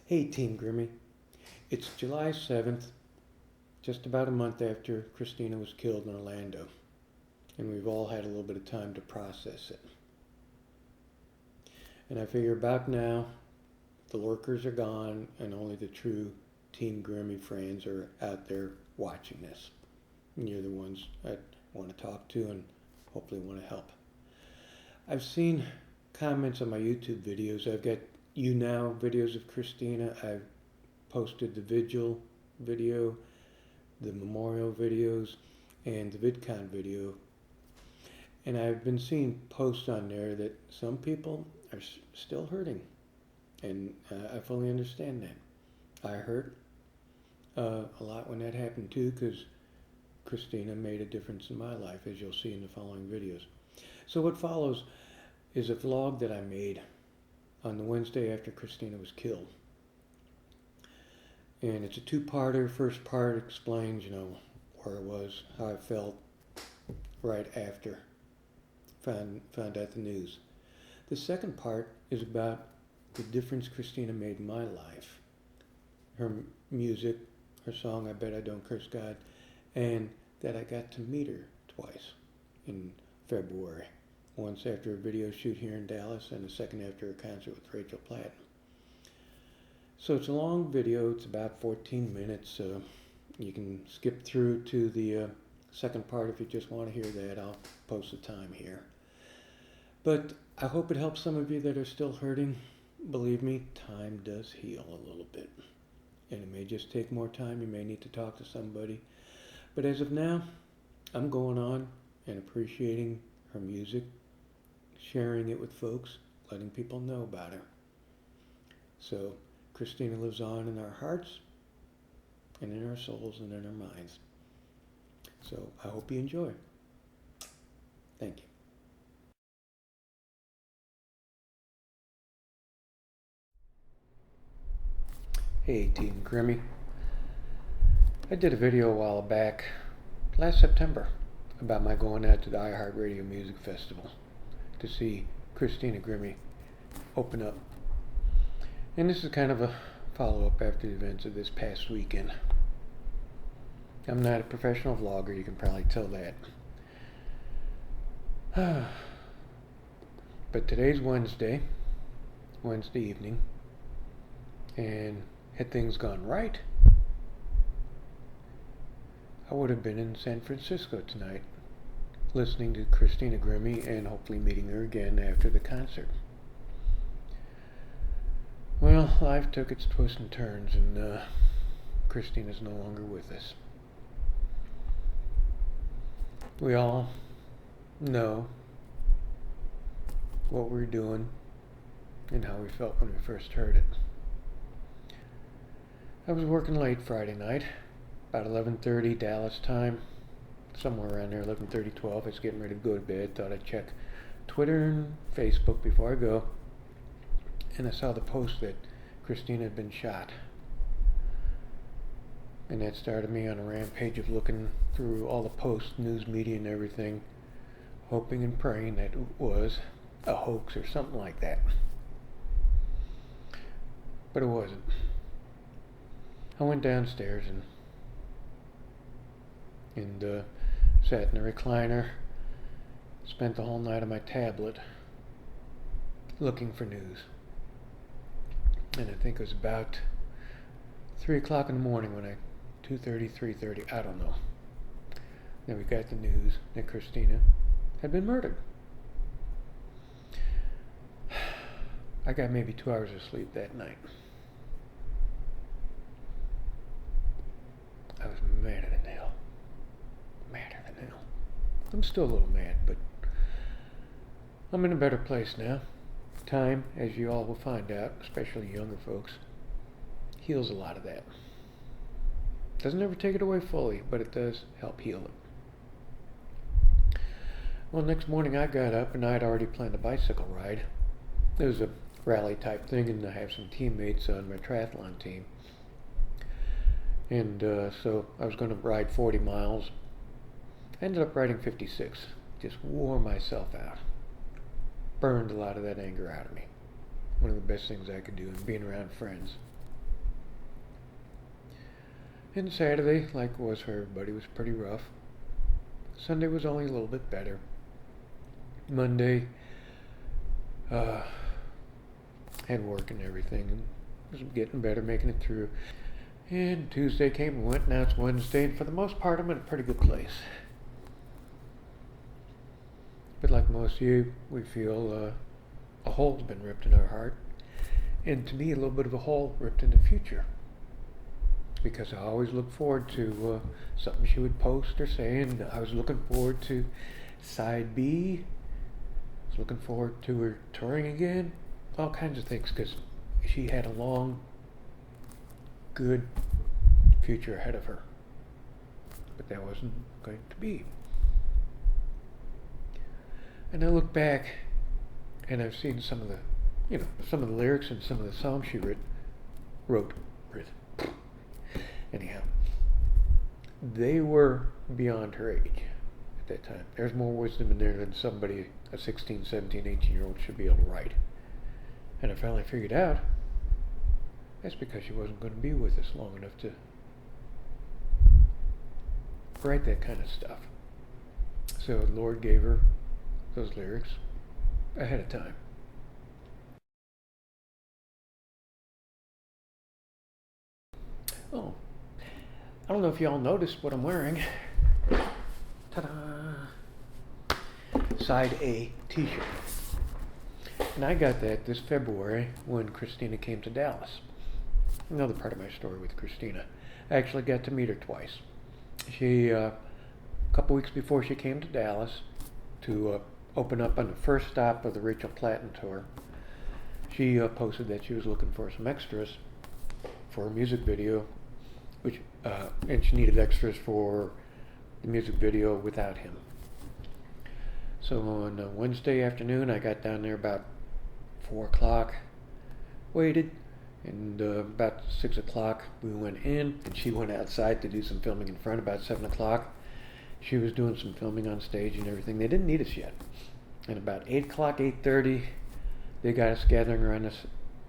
Hey Team Grimmie, it's July 7th, just about a month after Christina was killed in Orlando, and we've all had a little bit of time to process it. And I figure about now, the lurkers are gone and only the true Team Grimmie friends are out there watching this. And you're the ones I want to talk to and hopefully want to help. I've seen comments on my YouTube videos. I've got You Now videos of Christina. I've posted the vigil video, the memorial videos, and the VidCon video. And I've been seeing posts on there that some people are still hurting. And I fully understand that. I hurt a lot when that happened too, because Christina made a difference in my life, as you'll see in the following videos. So what follows is a vlog that I made on the Wednesday after Christina was killed. And it's a two-parter. First part explains, where I was, how I felt right after found out the news. The second part is about the difference Christina made in my life. Her music, her song, I Bet I Don't Curse God, and that I got to meet her twice in February. Once after a video shoot here in Dallas, and the second after a concert with Rachel Platt. So it's a long video. It's about 14 minutes. You can skip through to the second part if you just want to hear that. I'll post the time here. But I hope it helps some of you that are still hurting. Believe me, time does heal a little bit. And it may just take more time. You may need to talk to somebody. But as of now, I'm going on and appreciating her music, sharing it with folks, letting people know about her. So Christina lives on in our hearts and in our souls and in our minds. So I hope you enjoy. Thank you. Hey Team Grimmie. I did a video a while back, last September, about my going out to the iHeartRadio Music Festival to see Christina Grimmie open up. And this is kind of a follow-up after the events of this past weekend. I'm not a professional vlogger, you can probably tell that. But today's Wednesday evening, and had things gone right, I would have been in San Francisco tonight, listening to Christina Grimmie and hopefully meeting her again after the concert. Well, life took its twists and turns, and Christina's no longer with us. We all know what we were doing and how we felt when we first heard it. I was working late Friday night, about 11:30 Dallas time, somewhere around there, 11:30, 12. I was getting ready to go to bed. Thought I'd check Twitter and Facebook before I go. And I saw the post that Christina had been shot. And that started me on a rampage of looking through all the posts, news media and everything, hoping and praying that it was a hoax or something like that. But it wasn't. I went downstairs and sat in a recliner, spent the whole night on my tablet looking for news. And I think it was about 3 o'clock in the morning when 2:30, 3:30, I don't know. Then we got the news that Christina had been murdered. I got maybe 2 hours of sleep that night. I was madder than hell. Madder than hell. I'm still a little mad, but I'm in a better place now. Time, as you all will find out, especially younger folks, heals a lot of that. Doesn't ever take it away fully, but it does help heal it. Well, next morning I got up and I had already planned a bicycle ride. It was a rally type thing, and I have some teammates on my triathlon team. And so I was going to ride 40 miles. I ended up riding 56. Just wore myself out. Burned a lot of that anger out of me. One of the best things I could do, and being around friends. And Saturday, like it was for everybody, was pretty rough. Sunday was only a little bit better. Monday, had work and everything, and was getting better, making it through. And Tuesday came and went, now it's Wednesday, and for the most part, I'm in a pretty good place. But like most of you, we feel a hole's been ripped in our heart, and to me, a little bit of a hole ripped in the future. Because I always look forward to something she would post or say, and I was looking forward to side B. I was looking forward to her touring again, all kinds of things, because she had a long, good future ahead of her. But that wasn't going to be. And I look back, and I've seen some of the lyrics and some of the songs she wrote. Anyhow, they were beyond her age at that time. There's more wisdom in there than somebody, a 16, 17, 18-year-old should be able to write. And I finally figured out that's because she wasn't going to be with us long enough to write that kind of stuff. So the Lord gave her those lyrics ahead of time. Oh, I don't know if y'all noticed what I'm wearing. Ta-da! Side A t-shirt. And I got that this February when Christina came to Dallas. Another part of my story with Christina. I actually got to meet her twice. She, a couple weeks before she came to Dallas to open up on the first stop of the Rachel Platten tour, she posted that she was looking for some extras for a music video, and she needed extras for the music video without him. So on Wednesday afternoon, I got down there about 4 o'clock, waited, and about 6 o'clock we went in, and she went outside to do some filming in front. About 7 o'clock, she was doing some filming on stage and everything. They didn't need us yet. And about 8 o'clock, 8:30, they got us gathering around the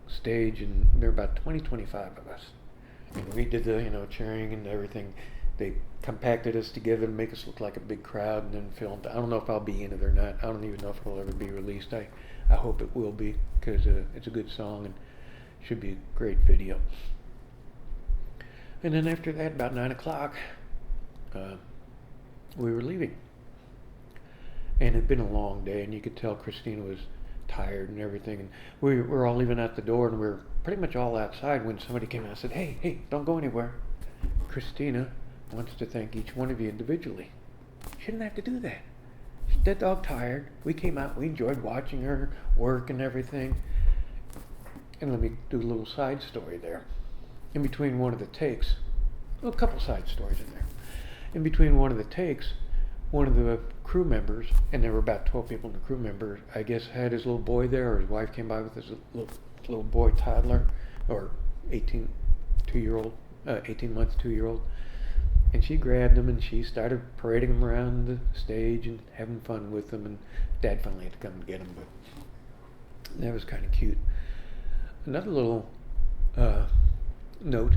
stage, and there were about 20, 25 of us. And we did the, cheering and everything. They compacted us together to make us look like a big crowd and then filmed. I don't know if I'll be in it or not. I don't even know if it will ever be released. I hope it will be, because it's a good song and should be a great video. And then after that, about 9 o'clock, we were leaving. And it had been a long day, and you could tell Christina was tired and everything. And we were all leaving out the door, and we were pretty much all outside when somebody came out and said, hey, don't go anywhere. Christina wants to thank each one of you individually. She didn't have to do that. She's dead dog tired. We came out, we enjoyed watching her work and everything. And let me do a little side story there. In between one of the takes, a couple side stories in there. In between one of the takes, one of the crew members, and there were about 12 people in the crew member, I guess had his little boy there, or his wife came by with his little boy toddler, or 18-month, 2-year-old. And she grabbed him and she started parading him around the stage and having fun with him, and Dad finally had to come and get him, but that was kind of cute. Another little note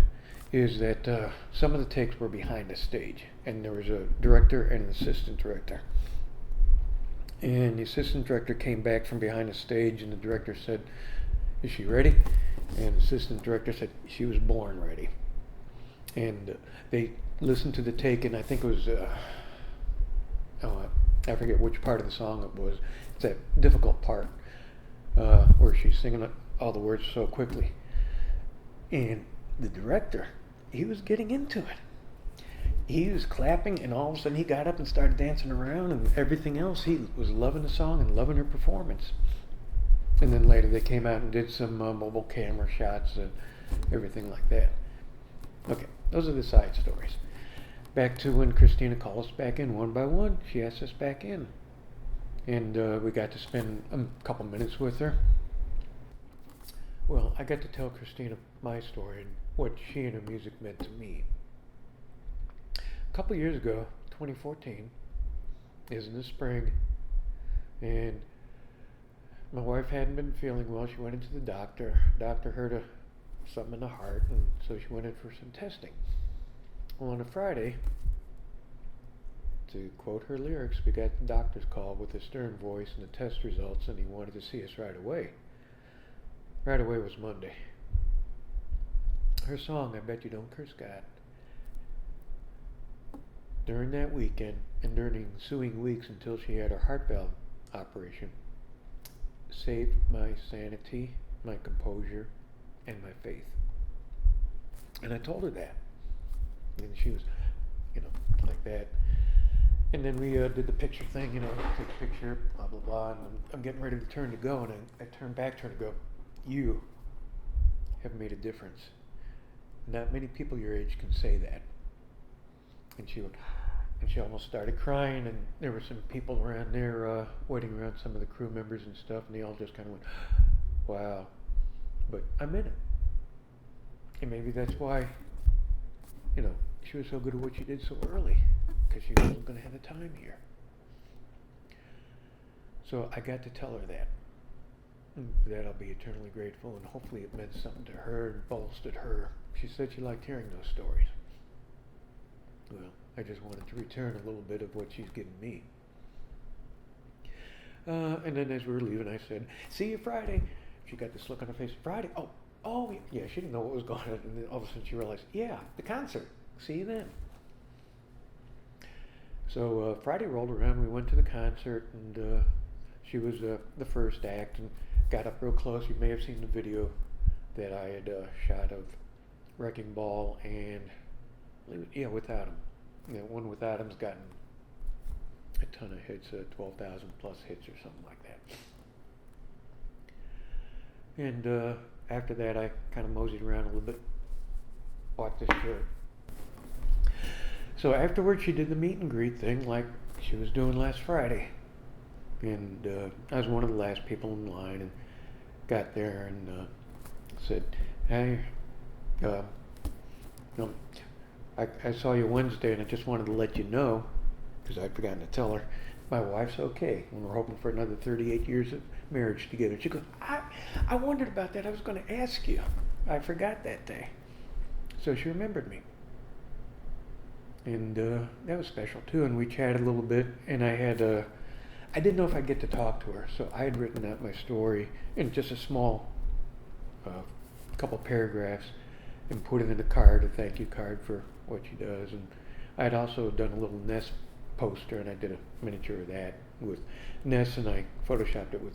is that some of the takes were behind the stage, and there was a director and an assistant director. And the assistant director came back from behind the stage, and the director said, "Is she ready?" And the assistant director said, "She was born ready." And they listened to the take, and I think it was, I forget which part of the song it was. It's that difficult part where she's singing all the words so quickly. And the director, he was getting into it. He was clapping, and all of a sudden he got up and started dancing around and everything else. He was loving the song and loving her performance. And then later they came out and did some mobile camera shots and everything like that. Okay, those are the side stories. Back to when Christina called us back in one by one. She asked us back in. And we got to spend a couple minutes with her. Well, I got to tell Christina my story and what she and her music meant to me. A couple years ago, 2014, is in the spring, and my wife hadn't been feeling well. She went into the doctor. Doctor heard something in the heart, and so she went in for some testing. Well, on a Friday, to quote her lyrics, we got the doctor's call with a stern voice and the test results, and he wanted to see us right away. Right away was Monday. Her song, I Bet You Don't Curse God. During that weekend, and during ensuing weeks until she had her heart valve operation, saved my sanity, my composure, and my faith. And I told her that. And she was, like that. And then we did the picture thing, take a picture, blah, blah, blah. And I'm getting ready to turn to go, and I turned back to her and go, you have made a difference. Not many people your age can say that. And she almost started crying, and there were some people around there waiting around, some of the crew members and stuff, and they all just kind of went, wow. But I'm in it. And maybe that's why, she was so good at what she did so early, because she wasn't going to have the time here. So I got to tell her that. And for that I'll be eternally grateful, and hopefully it meant something to her and bolstered her. She said she liked hearing those stories. Well, I just wanted to return a little bit of what she's given me. And then as we were leaving, I said, see you Friday. She got this look on her face. Friday? Oh, yeah, she didn't know what was going on. And then all of a sudden she realized, yeah, the concert. See you then. So Friday rolled around. We went to the concert, and she was the first act and got up real close. You may have seen the video that I had shot of Wrecking Ball and, with Adam. One with Adam's gotten a ton of hits, 12,000 plus hits or something like that. And after that, I kind of moseyed around a little bit, bought this shirt. So afterwards, she did the meet and greet thing like she was doing last Friday. And I was one of the last people in line, and got there and said, hey, I saw you Wednesday, and I just wanted to let you know, because I'd forgotten to tell her, my wife's okay, and we're hoping for another 38 years of marriage together. She goes, I wondered about that. I was going to ask you. I forgot that day. So she remembered me. And that was special, too. And we chatted a little bit, and I didn't know if I'd get to talk to her, so I had written out my story in just a small couple paragraphs and put it in a card, a thank you card for what she does. And I had also done a little Ness poster, and I did a miniature of that with Ness, and I photoshopped it with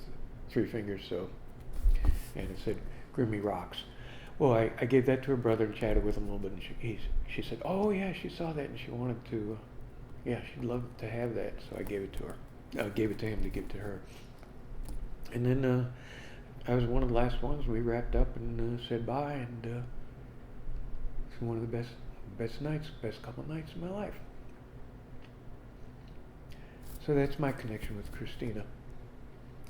3 fingers, and it said, Grimmie rocks. Well, I gave that to her brother and chatted with him a little bit, and she said, oh yeah, she saw that, and she wanted to, she'd love to have that, so I gave it to her. I gave it to him to give to her. And then I was one of the last ones. We wrapped up and said bye, and it's one of the best nights, best couple of nights of my life. So that's my connection with Christina.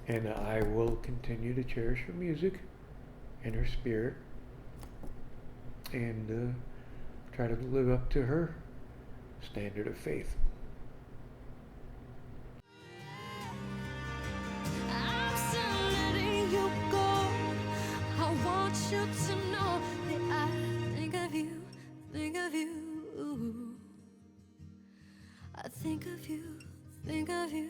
And I will continue to cherish her music and her spirit, and try to live up to her standard of faith. You to know that I think of you, I think of you.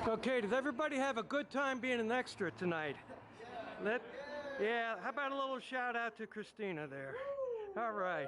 Okay, does everybody have a good time being an extra tonight? How about a little shout out to Christina there? All right.